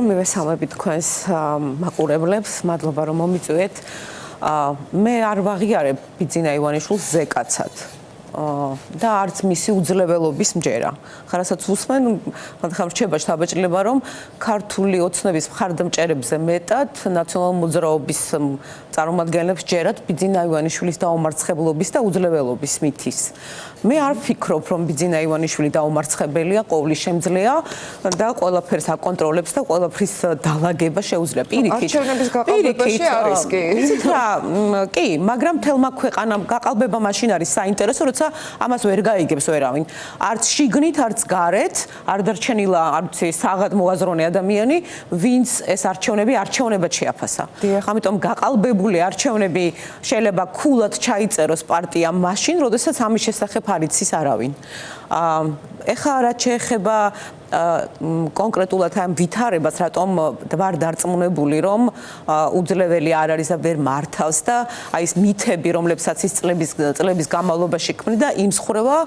მივესალმებით თქვენს მაყურებლებს, მადლობა რომ მომიწვიეთ. მე არ ვაღიარებ ბიძინა ივანიშვილს ზეკაცად. და არც მისი უძლეველობის მჯერა. ხარასაც უსმენ, ხან რჩება შთაბეჭდილება, რომ ქართული ოცნების მხარდამჭერებზე მეტად ნაციონალურ მოძრაობის წარმომადგენლებს ჯერათ ბიძინა ივანიშვილის დაუმარცხებლობის და უძლეველობის მითის. მე არ ვფიქრობ, რომ ბიძინა ივანიშვილი დაუმარცხებელია, ყოვლისშემძლეა და ყველაფერს აკონტროლებს და ყველაფრის დალაგება შეუძლია. პირიქით. არჩევნების გაყალბებაში არის კი. იცით რა, კი, მაგრამ თელმა ქვეყანამ გაყალბება მაშინ არის საინტერესო, როცა ამას ვერ გაიგებს ვერავინ. არც შიგნით, არც გარეთ, არ დარჩენილა, არ ვიცი, საღად მოაზროვნე ადამიანი, ვინც ეს არჩევნები არჩევნებად შეაფასა. ამიტომ გაყალბებული არჩევნები შეიძლება ქულად ჩაიწეროს პარტიამ მაშინ, როდესაც ამის შესახებ არ იცის არავინ. ეხლა რაც შეეხება კონკრეტულად ამ ვითარებას, რატომ ვარ დარწმუნებული, რომ უძლეველი არ არის და ვერ მართავს და აი ეს მითები, რომლებსაც ის წლების განმავლობაში ქმნიდა, იმსხვრევა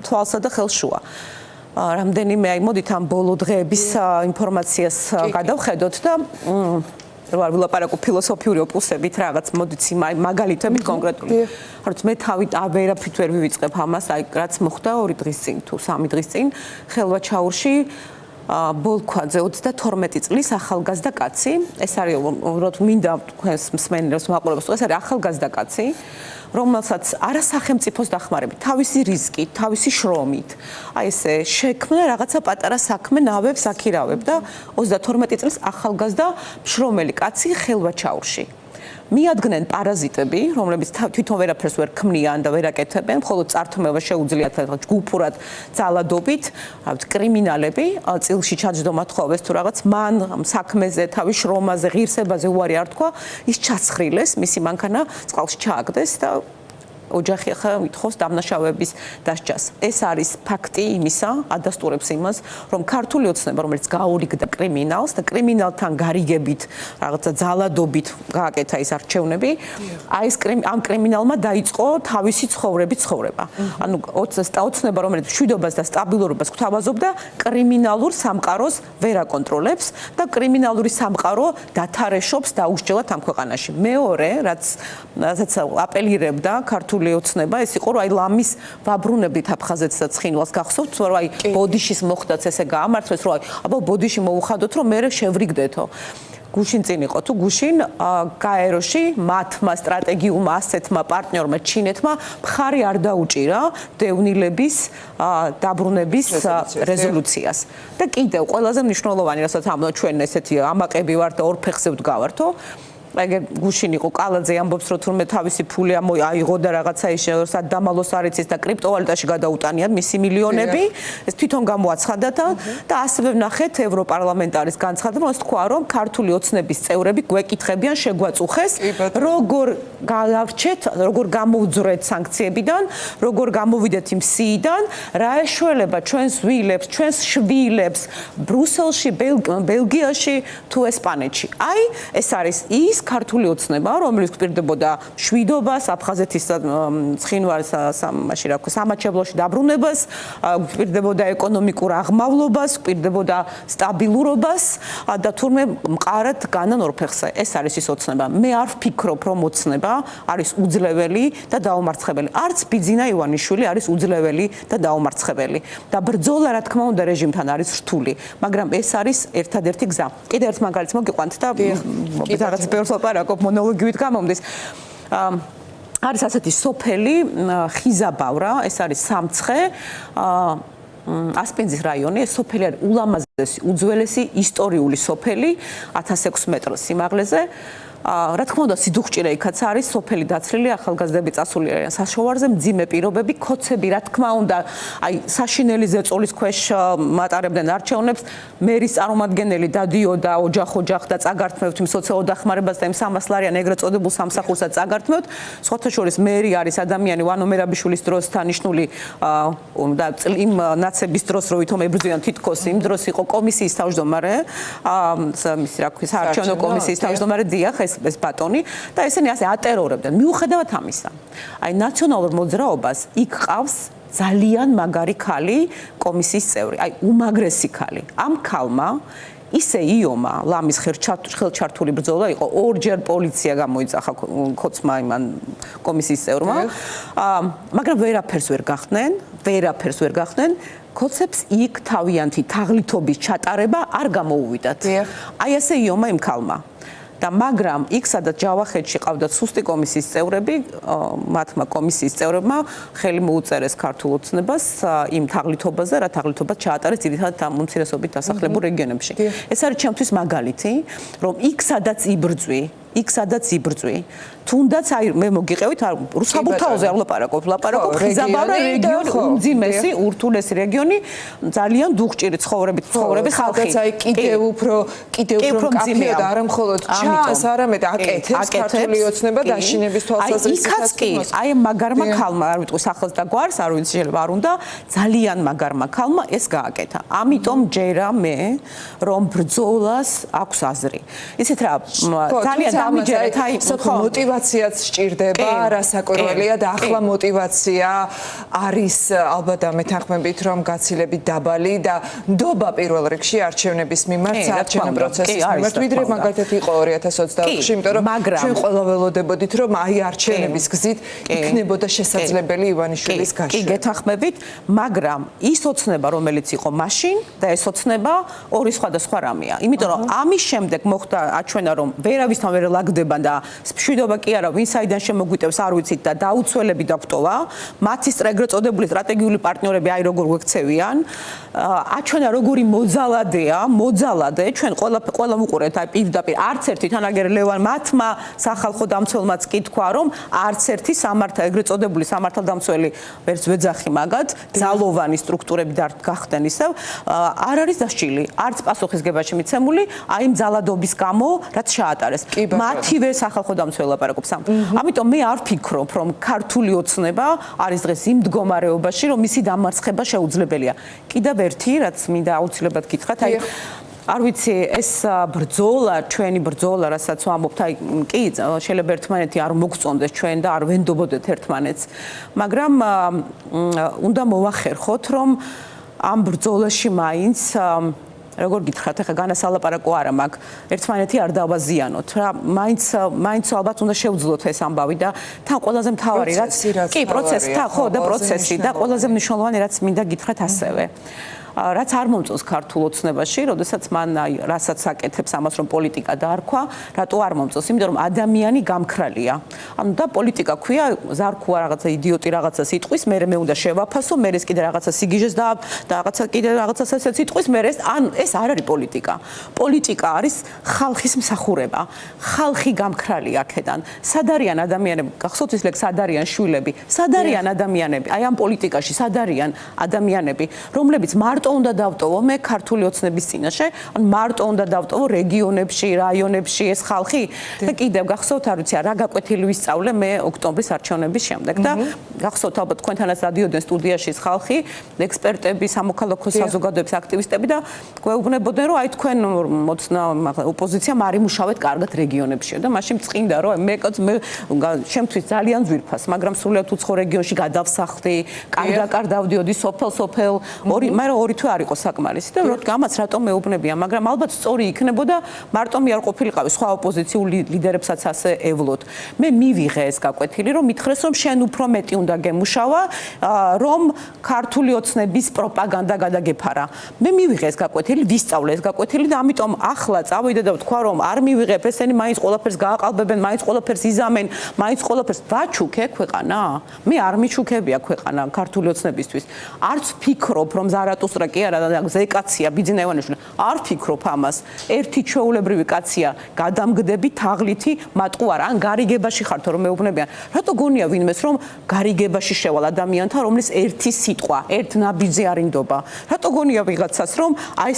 თვალსა და ხელშუა. რამდენიმე აი მოდით ამ ბოლო დღეების ინფორმაციას გადავხედოთ და არ ვილაპარაკო ფილოსოფიური ოპუსებით რაღაც მოდით მაგალითებით კონკრეტული. ხარც მე თავით ვერაფრით ვერ ვივიწყებ ამას, აი რაც მოხდა 2 დღის წინ თუ 3 დღის წინ ხელვაჩაურში ბოლქვაძე 32 წლის ახალგაზრდა კაცი. ეს არის მინდა თქვენს მსმენელებს მაყურებელს, ეს არის ახალგაზრდა კაცი, რომელსაც არასახელმწიფოს დახმარებით, თავისი რისკით, თავისი შრომით, აი ესე შექმნა რაღაცა პატარა საქმე, ნავებს აქირავებ და 32 წლის ახალგაზრდა მშრომელი კაცი ხელვაჩაურში. მიადგნენ პარაზიტები, რომლებიც თვითონ ვერაფერს ვერ ქმნიან და ვერ აკეთებენ, მხოლოდ წართმევა შეუძლიათ ჯგუფურად ძალადობით, კრიმინალები, წილში ჩაჯდომა თხოვეს თუ რაღაც, მან საქმეზე, თავის შრომაზე, ღირსებაზე უარი არ თქვა, ის ჩაცხრილეს, მისი მანქანა წყალში ჩააგდეს და ოჯახი ახლა ვითხოვს დამნაშავეების დასჯას. ეს არის ფაქტი იმისა, ადასტურებს იმას, რომ ქართული ოცნება, რომელიც გაურიგდა კრიმინალს და კრიმინალთან გარიგებით, რაღაცა ძალადობით გააკეთა ის არჩევნები, აი ეს ამ კრიმინალმა დაიწყო თავისი ცხოვრება. ანუ ოცნება, რომელიც მშვიდობას და სტაბილურობას გვთავაზობდა, კრიმინალურ სამყაროს ვერ აკონტროლებს და კრიმინალური სამყარო დათარეშობს დაუსჯელად ამ ქვეყანაში. მეორე, რაც აპელირებდა ქართული ოცნება, ეს იყო, რომ აი ლამის ვაბრუნებით აფხაზეთს და ცხინვალს გახსოვთ, რომ აი ბოდიშის მოხდაც ესე გაამართლეს, რომ აი აბა ბოდიში მოუხადოთ, რომ მე შევრიგდეთო. გუშინ წინ იყო თუ გუშინ გაეროში მათმა სტრატეგიულმა ასეთმა პარტნიორმა ჩინეთმა მხარი არ დაუჭირა დევნილების დაბრუნების რეზოლუციას. და კიდევ ყველაზე მნიშვნელოვანი, რასაც ამბობ ჩვენ ესეთი ამაყები ვართ და ორ ფეხზე ვდგავართო. ეგ გუშინ იყო კალაძე ამბობს, რომ თურმე თავისი ფული აიღო და რაღაცა ის სადამალოს არ იცის და კრიპტოვალუტაში გადაუტანიათ მისი მილიონები, ეს თვითონ გამოაცხადა და ასევე ვნახეთ ევროპარლამენტარის განცხადება, რომელსაც თქვა, რომ ქართული ოცნების წევრები გვეკითხებიან, შეგვაწუხეს, როგორ გავარჩეთ, როგორ გამოვძვრეთ სანქციებიდან, როგორ გამოვიდეთ იმ სიიდან, რა ეშველება ჩვენს ვილებს, ჩვენს შვილებს ბრუსელში, ბელგიაში თუ ესპანეთში. აი, ეს არის ის ქართული ოცნება, რომელიც გვპირდებოდა მშვიდობას, აფხაზეთის ცხინვალს, მაშინ რა ქვია, სამაჩებლოში დაბრუნებას, გვპირდებოდა ეკონომიკურ აღმავლობას, გვპირდებოდა სტაბილურობას და თურმე მყარად განან ორ ფეხზე. ეს არის ის ოცნება. მე არ ვფიქრობ, რომ ოცნება არის უძლეველი და დაუმარცხებელი. არც ბიძინა ივანიშვილი არის უძლეველი და დაუმარცხებელი. და ბრძოლა, რა თქმა უნდა, რეჟიმთან არის რთული, მაგრამ ეს არის ერთადერთი გზა. კიდევ ერთ მაგალითს მოგიყვანთ და რაღაც ბევრს ლაპარაკობ მონოლოგივით გამომდის. არის ასეთი სოფელი ხიზაბავრა, ეს არის სამცხე, ასპინძის რაიონი, ეს სოფელი არის ულამაზესი, უძველესი ისტორიული სოფელი, 1006 მეტრს სიმაღლეზე. რა თქმა უნდა, სიდუხჭირე იქაც არის, სოფელი დაცლილი, ახალგაზრდები წასული არიან საშოვარზე, მძიმე პირობები, ქოცები, რა თქმა უნდა, აი საშინელი ზეწოლის ქვეშ მატარებდნენ არჩევნებს, მერის წარმომადგენელი დადიოდა ოჯახ-ოჯახ და წაგართმევთ იმ სოციალურ დახმარებას და იმ 300 ლარიან ეგრეთ წოდებულ სამსახურსაც წაგართმევთ. სხვათა შორის მერი არის ადამიანი ვანო მერაბიშვილის დროს დანიშნული და იმ ნაცების დროს, რო ვითომ ებრძვიან თითქოს იმ დროს იყო კომისიის თავმჯდომარე, მისი რა ქვია, საარჩევნო კომისიის თავმჯდომარე დიახ, ეს ბატონი და ესენი ასე ატერორებდნენ. მიუხედავად ამისა, აი ნაციონალურ მოძრაობას იქ ყავს ძალიან მაგარი ქალი კომისიის წევრი, აი უმაგრესი ქალი. ამ ქალმა ისე იომა ლამის ხელჩართული ბრძოლა იყო, ორჯერ პოლიცია გამოიძახა ქოცმა იმან კომისიის წევრმა, მაგრამ ვერაფერს ვერ გახდნენ, ქოცებს იქ თავიანთი თაღლითობის ჩატარება არ გამოუვიდათ. აი ასე იომა იმ ქალმა. და მაგრამ იქ სადაც ჯავახეთში ყავდათ სუსტი კომისიის წევრები, მათმა კომისიის წევრებმა ხელი მოუწერეს ქართულ ოცნებას იმ თაღლითობაზე, რა თაღლითობა ჩაატარეს ძირითადად ამ უმცირესობით დასახლებულ რეგიონებში. ეს არის ჩემთვის მაგალითი, რომ იქ სადაც იბრძვი, თუნდაც აი მე მოგიყევით რუსაბურთაოზე არ ვლაპარაკობ, ხიზაბავრა რეგიონი უმძიმესი, ურთულესი რეგიონი, ძალიან დუღჭირი ცხოვრების ხალხი. სადაც აი კიდევ უფრო მკაფიო და არა მხოლოდ ჩას, არამედ აკეთებს ქართული ოცნება დაშინების თვალსაზრისით. კი, აი მაგარმა ქალმა, არ ვიტყვი სახელს და გვარს, არ ვიცი შეიძლება არ უნდა, ძალიან მაგარმა ქალმა ეს გააკეთა. ამიტომ ჯერა მე, რომ ბრძოლას აქვს აზრი. ისეთ რა, ძალიან დამიჯერეთ აი მოტივაციაც სჭირდება, რასაკვირველია და ახლა მოტივაცია არის ალბათ ამეთანხმებით, რომ გაცილებით დაბალი და ნდობა პირველ რიგში არჩევნების მიმართ, არჩევნო პროცესის მიმართ, ვიდრე მაგალითად იყო 2024-ში, იმიტომ რომ ჩვენ ყველა ველოდებოდით, რომ აი არჩევნების გზით იქნებოდა შესაძლებელი ივანიშვილის გაშლა. კი, გეთანხმებით, მაგრამ ის ოცნება, რომელიც იყო მაშინ და ეს ოცნება ორი სხვადასხვა რამეა. იმიტომ რომ ამის შემდეგ მოხდა აჩვენა, რომ ვერავისთან ვერ ლაგდება და მშვიდობა კი არა, ვინ საიდან შემოგვიტევს არ ვიცით და დაუცველები დაგვტოვა. მათი ეგრეთ წოდებული სტრატეგიული პარტნიორები აი როგორ გვექცევიან. აჩვენა როგორი მოძალადე, ჩვენ ყველა ვუყურეთ აი პირდაპირ არც ერთი თანაგერ ლევან მათმა სახალხო დამცველმაც კი თქვა, რომ არც ერთი ეგრეთ წოდებული სამართალდამცველი ვერც ვეძახი მაგათ, ძალოვანი სტრუქტურები გახდნენ ისევ, არ არის დასჭილი, არც პასუხისგებაში მიცემული, აი იმ ძალადობის გამო, რაც შეატარეს. მათივე სახალხო დამცველი ლაპარაკობს. ამიტომ მე არ ვფიქრობ, რომ ქართული ოცნება არის დღეს იმ მდგომარეობაში, რომ მისი დამარცხება შეუძლებელია. კიდევ ერთი, რაც მინდა აუცილებლად გითხრათ, აი არ ვიცი, ეს ბრძოლა, ჩვენი ბრძოლა, რასაც ვამბობთ, აი კი, შეიძლება ერთმანეთი არ მოგწონდეს ჩვენ და არ ვენდობოდეთ ერთმანეთს, მაგრამ უნდა მოვახერხოთ, რომ ამ ბრძოლაში მაინც როგორ გითხრათ, ახლა განასალაპარაკო არა მაქვს, ერთმანეთი არ დავაზიანოთ რა, მაინც ალბათ უნდა შევძლოთ ეს ამბავი და თან ყველაზე მთავარი რაც კი პროცესი და პროცესი და ყველაზე მნიშვნელოვანი რაც მინდა გითხრათ ასევე. რაც არ მომწონს ქართულ ოცნებაში, როდესაც მან რასაც აკეთებს ამას რომ პოლიტიკა დაარქვა, რატო არ მომწონს? იმიტომ რომ ადამიანი გამქრალია. ანუ და პოლიტიკა ქვია, ზარქვა რაღაცა იდიოტი რაღაცა სიტყვის, მე უნდა შევაფასო, მე ეს კიდე რაღაცა სიგიჟეს და რაღაცა ასეც სიტყვის, მე ეს არ არის პოლიტიკა. პოლიტიკა არის ხალხის მსახურება. ხალხი გამქრალია აქედან. სად არიან ადამიანები? გახსოვთ ის ლექსი სად არიან შვილები? სად არიან ადამიანები? აი ამ პოლიტიკაში სად არიან ადამიანები, რომლებიც მარტო უნდა დავტოვო მე ქართული ოცნების წინაშე, ან მარტო უნდა დავტოვო რეგიონებში, რაიონებში ეს ხალხი და კიდევ გახსოვთ არ ვიცი რა გაკვეთილი ვისწავლე მე ოქტომბრის არჩევნების შემდეგ და გახსოვთ ალბათ თქვენთანაც რადიოდან სტუდიაში ეს ხალხი, ექსპერტები, სამოქალაქო საზოგადოების აქტივისტები და გვეუბნებოდნენ რომ აი თქვენ მოცნა ოპოზიციამ არ იმუშავეთ კარგად რეგიონებში და მაშინ წინდა რომ მე შემთხვევით ძალიან ძვირფას, მაგრამ სრულიად უცხო რეგიონში გადავსახლდი, კარგ დავდიოდი სოფელ, მაგრამ ორი თვე არ იყო საკმარისი და გამაც რატომ მეუბნებიან, მაგრამ ალბათ სწორი იქნებოდა მარტო მე არ ყოფილიყავი სხვა ოპოზიციურ ლიდერებსაც ასე ევლოთ. მე მივიღე ეს გაკვეთილი, რომ მითხრეს, რომ შენ უფრო მეტი უნდა გემუშავა, რომ ქართული ოცნების პროპაგანდა გადაგეფარა. მე მივიღე ეს გაკვეთილი, ვისწავლე ეს გაკვეთილი და ამიტომ ახლა წავიდე და ვთქვა, რომ არ მივიღებ, ესენი მაინც ყველაფერს გააყალბებენ, მაინც ყველაფერს იზამენ, მაინც ყველაფერს ვაჩუქე ქვეყანა. მე არ მიჩუქებია ქვეყანა ქართული ოცნებისთვის. არც ვფიქრობ, რომ ზარატუსტრა კი არა და ზეკაცია ბიძინა ივანიშვილი არ ფიქრობ ამას ერთი ჩვეულებრივი კაცია გადამგდები თაღლითი მატყუარა ან გარიგებაში ხართო რომ მეუბნებიან რატო გონია ვინმეს რომ გარიგებაში შევალ ადამიანთან რომლის ერთი სიტყვა ერთ ნაბიჯზე არ ინდობა რატო გონია ვიღაცას რომ აი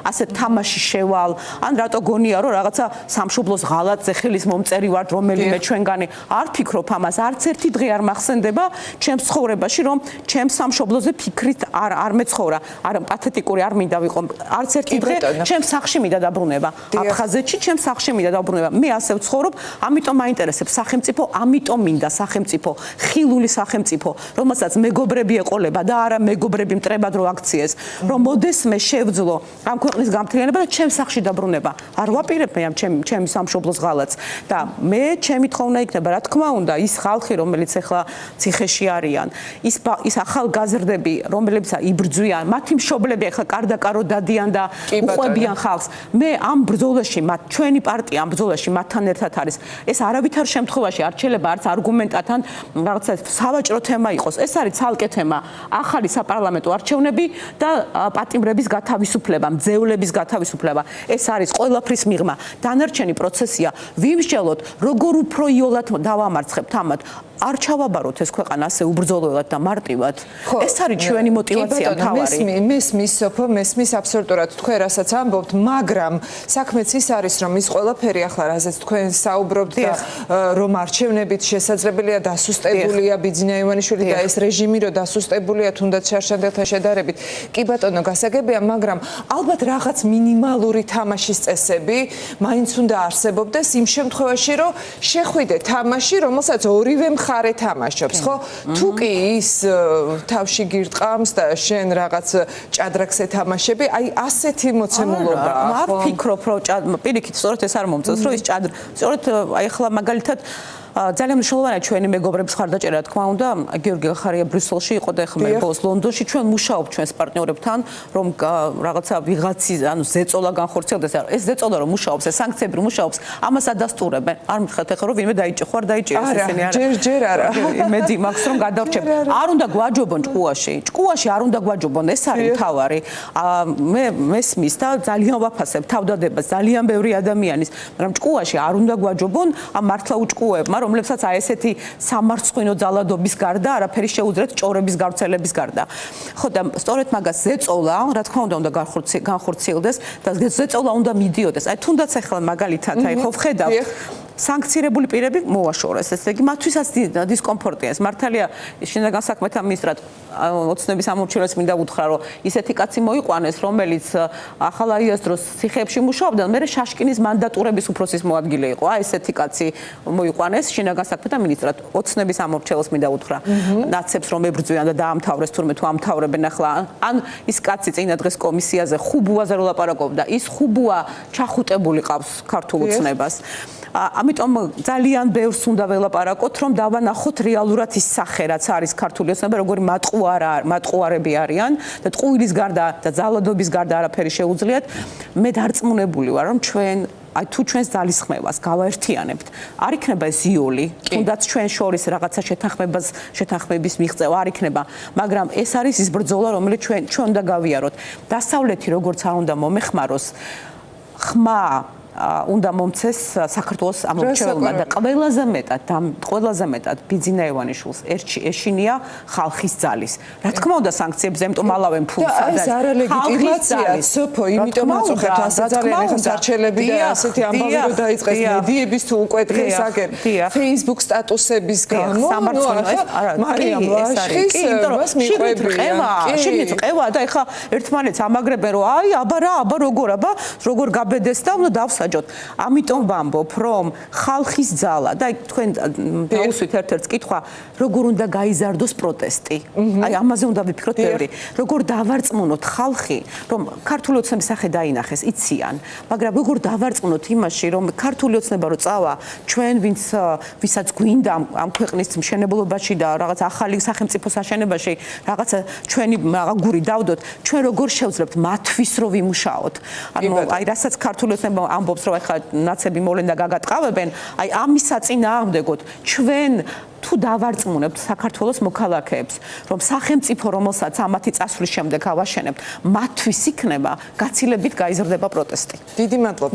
ასეთ თამაში შევალ ან რატო გონია რომ რაღაცა სამშობლოს ღალატზე ხელის მომწერი ვარ რომელიმე ჩვენგანი არ ფიქრობ ამას არც ერთი დღე არ მახსენდება ჩემს ცხოვრებაში რომ ჩემს სამშობლოზე ფიქრით არ მეცხოვრა არა პათეტიკური არ მინდა ვიყო არც ერთი დღე ჩემ სახლში მინდა დაბრუნება აფხაზეთში ჩემ სახლში მინდა დაბრუნება მე ასე ვცხოვრობ ამიტომ მაინტერესებს სახელმწიფო ამიტომ მინდა სახელმწიფო ხილული სახელმწიფო რომელსაც მეგობრები ეყოლება და არა მეგობრები მტრებად რო აქციეს რომ მოდეს მე შევძლო ამ ქვეყნის გამთლიანება და ჩემ სახლში დაბრუნება არ ვაპირებ მე ამ ჩემი სამშობლოს ღალატს და მე ჩემი თხოვნა იქნება რა თქმა უნდა ის ხალხი რომელიც ახლა ციხეში არიან ის ახალგაზრდები რომლებიც იბრძვიან მათი მშობლები ახლა კარდაკარო დადიან და უყვებიან ხალხს მე ამ ბრძოლაში ჩვენი პარტია ამ ბრძოლაში მათთან ერთად არის ეს არავითარ შემთხვევაში არ შეიძლება არც არგუმენტათან რაღაცა სავაჭრო თემა იყოს ეს არის ცალკე თემა ახალი საპარლამენტო არჩევნები და პატიმრების გათავისუფლება მძევლების გათავისუფლება ეს არის ყველაფრის მიღმა დანარჩენი პროცესია ვიმსჯელოთ როგორ უფრო იოლად დავამარცხებთ ამათ არ ჩავაბაროთ ეს ქვეყანა ასე უბრძოლველად და მარტივად ეს არის ჩვენი мотиваცია მთავარი მესმის სოფო მესმის აბსოლუტურად თქვენ რასაც ამბობთ მაგრამ საქმეც ის არის რომ ის ყველაფერი ახლა რაზეც თქვენ საუბრობთ და რომ არჩევნებით შესაძლებელია დასუსტებულია ბიძინა ივანიშვილი და ეს რეჟიმი რომ დასუსტებულია თუნდაც შარშანდელთან შედარებით კი ბატონო გასაგებია მაგრამ ალბათ რაღაც მინიმალური თამაშის წესები მაინც უნდა არსებობდეს იმ შემთხვევაში რომ შეხვიდე თამაში რომელსაც ორივე ხარე თამაშობს ხო თუ კი ის თავში გირტყამს და შენ რაღაც ჭადრაკს ეთამაშები აი ასეთი მოცემულობა არ ფიქრობ რომ პირიქით სწორედ ეს არ მომწონს რომ ის ჭადრ სწორედ აი ახლა მაგალითად ძალიან მნიშვნელოვანია ჩვენი მეგობრების ხარდაჭერა რა თქმა უნდა გიორგი ახარია ბრიუსელში იყო და ახლა მე ბოლოს ლონდონში ჩვენ მუშაობთ ჩვენს პარტნიორებთან რომ რაღაცა ვიღაცი ანუ ზეწოლა განხორციელდეს ეს ზეწოლა რომ მუშაობს ეს სანქციები რომ მუშაობს ამას ადასტურებენ არ მითხართ ახლა რომ ვინმე დაიჭირ ხარ დაიჭირეს ესენი არა ჯერ არა მედი მაქვს რომ გადავრჩებ არ უნდა გვაჯობონ ჭკუაში არ უნდა გვაჯობონ ეს არის მთავარი მე მესმის და ძალიან ვაფასებ თავდადებას ძალიან ბევრი ადამიანის მაგრამ ჭკუაში არ უნდა გვაჯობონ ამ მართლა უჭკუებმა რომლებსაც აი ესეთი სამარცხვინო ძალადობის გარდა არაფერი შეუძლიათ ჭორების გავრცელების გარდა. ხო და სწორედ მაგას ზეწოლა, რა თქმა უნდა განხორციელდეს და ზეწოლა უნდა მიდიოდეს. აი თუნდაც ახლა მაგალითად აი ხო ვხედავთ სანქცირებული პირები მოაშორეს, ესე იგი მათთვისაც დისკომფორტია. ეს მართალია შინაგან საქმეთა მინისტრად ოცნების ამორჩევლებს მინდა უთხრა, რომ ისეთი კაცი მოიყვანეს, რომელიც ახალ აიას დროს ციხეებში მუშაობდა, მერე შაშკინის მანდატურების უფროსის მოადგილე იყო. აი ესეთი კაცი მოიყვანეს შინაგან საქმეთა მინისტრად ოცნების ამორჩევლებს მინდა უთხრა. ნაცებს რომ ებრძვიან და დაამთავრეს თურმე თუ ამთავრებენ ახლა. ან ის კაცი წინა დღეს კომისიაზე ხუბუაზე რო ლაპარაკობდა, ის ხუბუა ჩახუტებული ყავს ქართულ ოცნებას. ამიტომ ძალიან ბევრს უნდა ველაპარაკოთ, რომ დავანახოთ რეალურად ის სახე, რაც არის ქართული ოცნება, როგორი მატყუარები არიან და ტყუილის გარდა და ძალადობის გარდა არაფერი შეუძლიათ. მე დარწმუნებული ვარ, რომ ჩვენ აი თუ ჩვენს ძალისხმევას გავაერთიანებთ, არ იქნება ეს იოლი, თუნდაც ჩვენ შორის რაღაცა შეთანხმების მიღწევა არ იქნება, მაგრამ ეს არის ის ბრძოლა, რომელიც ჩვენ უნდა გავიაროთ. დასავლეთი როგორც არ უნდა მომეხმაროს, ხმა უნდა მომცეს საქართველოს ამორჩეულმა და ყველაზე მეტად ბიძინა ივანიშვილს ეშინია ხალხის ძალის. რა თქმა უნდა სანქციებზე ემტომ ალავენ ფულს და ეს არა ლეგიტიმაცია სოფო, იმიტომ აწუხებთ ასე ძალიან ეხა სარჩელები და ასეთი ამბავი რომ დაიწყეს მედიების თუ უკვე დღეს აგერ Facebook სტატუსების გამო მარიამ ლაშხის მას მიყვებიან. შიგნით ყევა და ეხა ერთმანეთს ამაგრებენ რომ აი აბა როგორ გაბედეს და უნდა დავსაჯოთ. ამიტომ ვამბობ, რომ ხალხის ძალა და თქვენ დაუსვით ერთ-ერთ კითხვა, როგორ უნდა გაიზარდოს პროტესტი. აი ამაზე უნდა ვიფიქროთ ბევრი. როგორ დავარწმუნოთ ხალხი, რომ ქართული ოცნების სახე დაინახეს, იციან, მაგრამ როგორ დავარწმუნოთ იმაში, რომ ქართული ოცნება რო წავა, ჩვენ ვისაც გვინდა ამ ქვეყნის მშენებლობაში და რაღაც ახალი სახელმწიფოს აშენებაში, რაღაცა ჩვენი გური დავდოთ, ჩვენ როგორ შევძლებთ მათთვის რომ ვიმუშაოთ. ანუ აი რასაც ქართული ოცნება ამბობს რომ ახლა ნაცები მოვლენ და გაგატყავებენ, აი ამის საწინააღმდეგოდ ჩვენ თუ დავარწმუნებთ საქართველოს მოქალაქეებს, რომ სახელმწიფო რომელსაც ამათი წასვლის შემდეგ ავაშენებთ, მათთვის იქნება გაცილებით გაიზრდება პროტესტი. დიდი მადლობა.